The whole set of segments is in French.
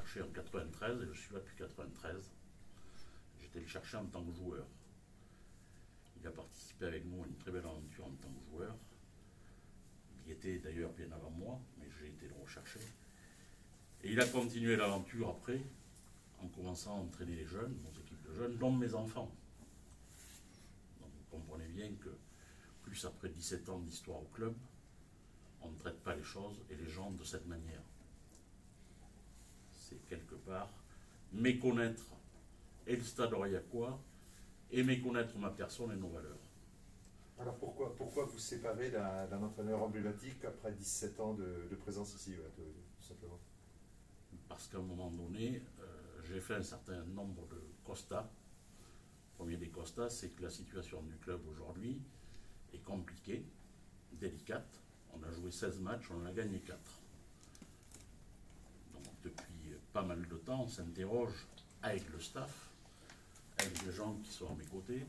cherché en 93 et je suis là depuis 93. J'étais le chercher en tant que joueur. Il a participé avec nous à une très belle aventure en tant que joueur. Il y était d'ailleurs bien avant moi, mais j'ai été le rechercher. Et il a continué l'aventure après, en commençant à entraîner les jeunes, nos équipes de jeunes, dont mes enfants. Donc vous comprenez bien que, plus après 17 ans d'histoire au club, on ne traite pas les choses et les gens de cette manière. C'est quelque part méconnaître et le Stade Aurillacois et méconnaître ma personne et nos valeurs. Alors pourquoi vous séparez d'un entraîneur emblématique après 17 ans de présence ici, tout simplement? Parce qu'à un moment donné, j'ai fait un certain nombre de constats. Le premier des constats, c'est que la situation du club aujourd'hui est compliquée, délicate. On a joué 16 matchs, on en a gagné 4. Donc depuis pas mal de temps, on s'interroge avec le staff, avec les gens qui sont à mes côtés,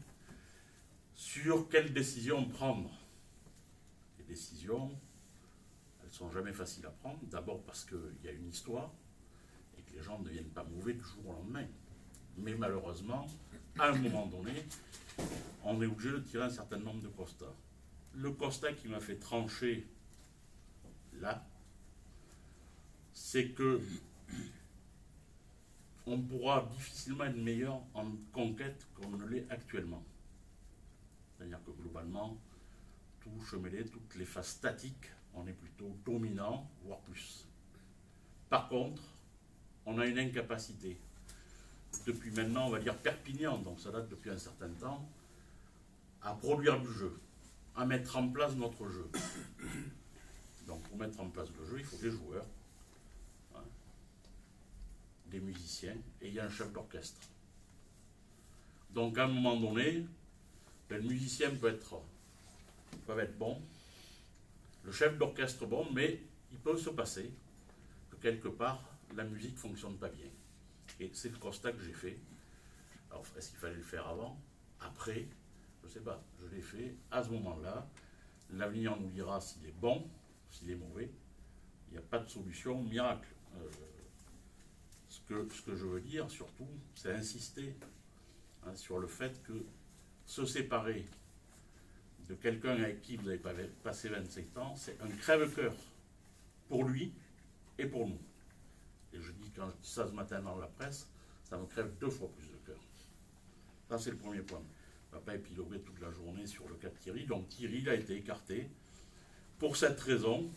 sur quelles décisions prendre. Les décisions, elles ne sont jamais faciles à prendre. D'abord parce qu'il y a une histoire et que les gens ne deviennent pas mauvais du jour au lendemain. Mais malheureusement, à un moment donné, on est obligé de tirer un certain nombre de constats. Le constat qui m'a fait trancher là, c'est que on pourra difficilement être meilleur en conquête qu'on ne l'est actuellement. C'est-à-dire que globalement, tout chemelé, toutes les phases statiques, on est plutôt dominant, voire plus. Par contre, on a une incapacité, depuis maintenant, on va dire Perpignan, donc ça date depuis un certain temps, à produire du jeu, à mettre en place notre jeu. Donc pour mettre en place le jeu, il faut des joueurs, hein, des musiciens, et il y a un chef d'orchestre. Donc à un moment donné, le musicien peut être bon, le chef d'orchestre bon, mais il peut se passer que quelque part, la musique ne fonctionne pas bien. Et c'est le constat que j'ai fait. Alors, est-ce qu'il fallait le faire avant? Après? Je ne sais pas. Je l'ai fait à ce moment-là. L'avenir nous dira s'il est bon, s'il est mauvais. Il n'y a pas de solution miracle. Ce que je veux dire, surtout, c'est insister sur le fait que se séparer de quelqu'un avec qui vous avez passé 27 ans, c'est un crève-cœur pour lui et pour nous. Et je dis, quand je dis ça ce matin dans la presse, ça me crève 2 fois plus de cœur. Ça, c'est le premier point. On ne va pas épiloguer toute la journée sur le cas de Thierry. Donc Thierry, il a été écarté pour cette raison.